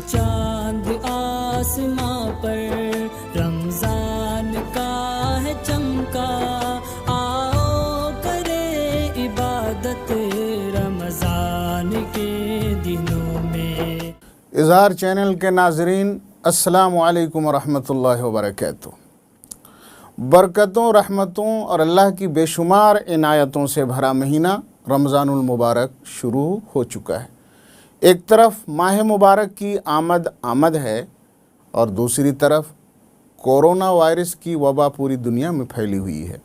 چاند آسماں پر رمضان کا ہے چمکا، آؤ کرے عبادت رمضان کے دنوں میں۔ اظہار چینل کے ناظرین، السلام علیکم ورحمۃ اللہ وبرکاتہ۔ برکتوں، رحمتوں اور اللہ کی بے شمار عنایتوں سے بھرا مہینہ رمضان المبارک شروع ہو چکا ہے۔ ایک طرف ماہ مبارک کی آمد ہے اور دوسری طرف کورونا وائرس کی وبا پوری دنیا میں پھیلی ہوئی ہے۔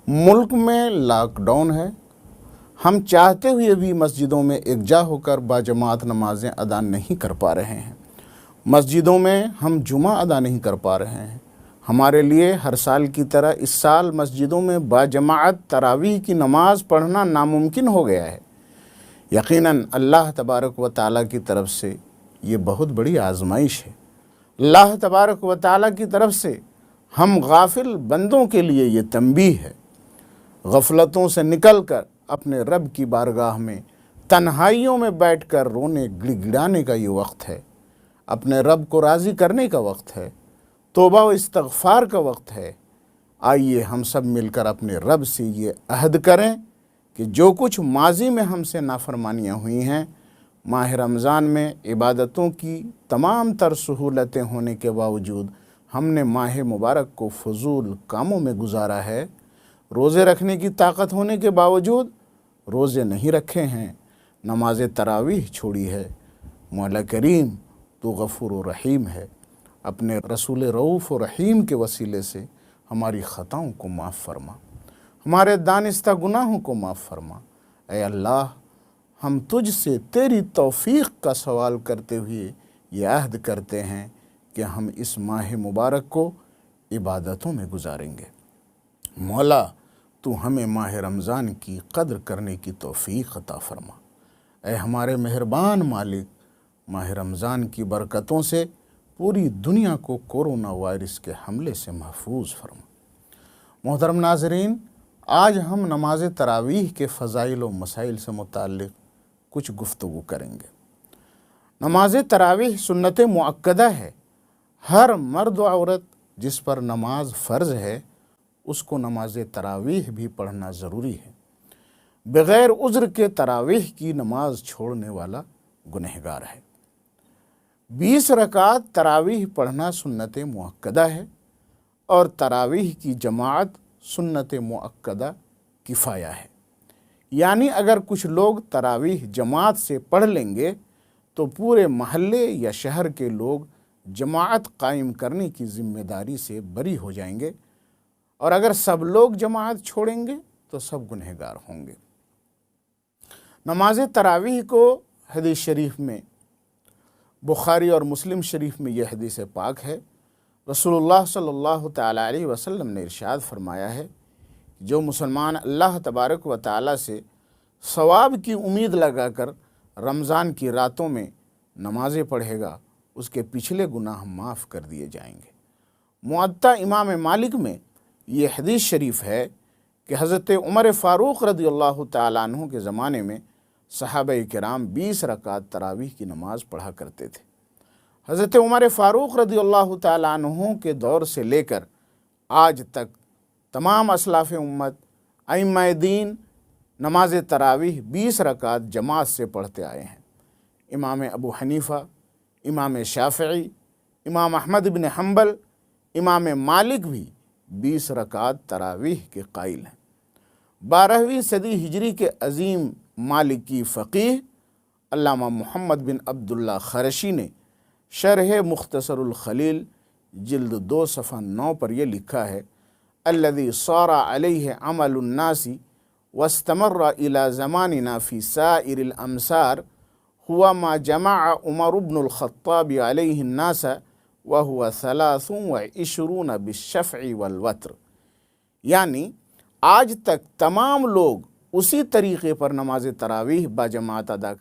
ملک میں لاک ڈاؤن ہے۔ ہم چاہتے ہوئے بھی مسجدوں میں یکجا ہو کر باجماعت نمازیں ادا نہیں کر پا رہے ہیں۔ مسجدوں میں ہم جمعہ ادا نہیں کر پا رہے ہیں۔ ہمارے لیے ہر سال کی طرح اس سال مسجدوں میں باجماعت تراویح کی نماز پڑھنا ناممکن ہو گیا ہے۔ یقیناً اللہ تبارک و تعالیٰ کی طرف سے یہ بہت بڑی آزمائش ہے۔ اللہ تبارک و تعالیٰ کی طرف سے ہم غافل بندوں کے لیے یہ تنبیہ ہے۔ غفلتوں سے نکل کر اپنے رب کی بارگاہ میں تنہائیوں میں بیٹھ کر رونے گڑگڑانے کا یہ وقت ہے۔ اپنے رب کو راضی کرنے کا وقت ہے۔ توبہ و استغفار کا وقت ہے۔ آئیے ہم سب مل کر اپنے رب سے یہ عہد کریں کہ جو کچھ ماضی میں ہم سے نافرمانیاں ہوئی ہیں، ماہ رمضان میں عبادتوں کی تمام تر سہولتیں ہونے کے باوجود ہم نے ماہ مبارک کو فضول کاموں میں گزارا ہے۔ روزے رکھنے کی طاقت ہونے کے باوجود روزے نہیں رکھے ہیں، نماز تراویح چھوڑی ہے۔ مولا کریم تو غفور و رحیم ہے، اپنے رسول رؤوف و رحیم کے وسیلے سے ہماری خطاؤں کو معاف فرما، ہمارے دانستہ گناہوں کو معاف فرما۔ اے اللہ، ہم تجھ سے تیری توفیق کا سوال کرتے ہوئے یہ عہد کرتے ہیں کہ ہم اس ماہ مبارک کو عبادتوں میں گزاریں گے۔ مولا، تو ہمیں ماہ رمضان کی قدر کرنے کی توفیق عطا فرما۔ اے ہمارے مہربان مالک، ماہ رمضان کی برکتوں سے پوری دنیا کو کورونا وائرس کے حملے سے محفوظ فرما۔ محترم ناظرین، آج ہم نماز تراویح کے فضائل و مسائل سے متعلق کچھ گفتگو کریں گے۔ نماز تراویح سنت مؤکدہ ہے۔ ہر مرد و عورت جس پر نماز فرض ہے اس کو نماز تراویح بھی پڑھنا ضروری ہے۔ بغیر عذر کے تراویح کی نماز چھوڑنے والا گنہگار ہے۔ 20 رکعت تراویح پڑھنا سنت مؤکدہ ہے اور تراویح کی جماعت سنت مؤکدہ کفایہ ہے۔ یعنی اگر کچھ لوگ تراویح جماعت سے پڑھ لیں گے تو پورے محلے یا شہر کے لوگ جماعت قائم کرنے کی ذمہ داری سے بری ہو جائیں گے، اور اگر سب لوگ جماعت چھوڑیں گے تو سب گنہگار ہوں گے۔ نماز تراویح کو حدیث شریف میں، بخاری اور مسلم شریف میں یہ حدیث پاک ہے، رسول اللہ صلی اللہ تعالیٰ علیہ وسلم نے ارشاد فرمایا ہے، جو مسلمان اللہ تبارک و تعالیٰ سے ثواب کی امید لگا کر رمضان کی راتوں میں نمازیں پڑھے گا، اس کے پچھلے گناہ معاف کر دیے جائیں گے۔ موطا امام مالک میں یہ حدیث شریف ہے کہ حضرت عمر فاروق رضی اللہ تعالیٰ عنہ کے زمانے میں صحابہ کرام 20 رکعت تراویح کی نماز پڑھا کرتے تھے۔ حضرت عمر فاروق رضی اللہ تعالیٰ عنہ کے دور سے لے کر آج تک تمام اسلاف امت، ائمہ دین نماز تراویح 20 رکعت جماعت سے پڑھتے آئے ہیں۔ امام ابو حنیفہ، امام شافعی، امام احمد بن حنبل، امام مالک بھی 20 رکعت تراویح کے قائل ہیں۔ 12ویں صدی ہجری کے عظیم مالکی فقیہ علامہ محمد بن عبداللہ خرشی نے شرح مختصر الخلیل جلد 2 صفحہ 9 پر یہ لکھا ہے، الذی صار علیہ عمل الناس واستمر الى زماننا فی سائر الامصار هو ما جمع عمر بن الخطاب علیہ الناس وهو 23 بالشفع والوتر۔ یعنی آج تک تمام لوگ اسی طریقے پر نماز تراویح باجماعت ادا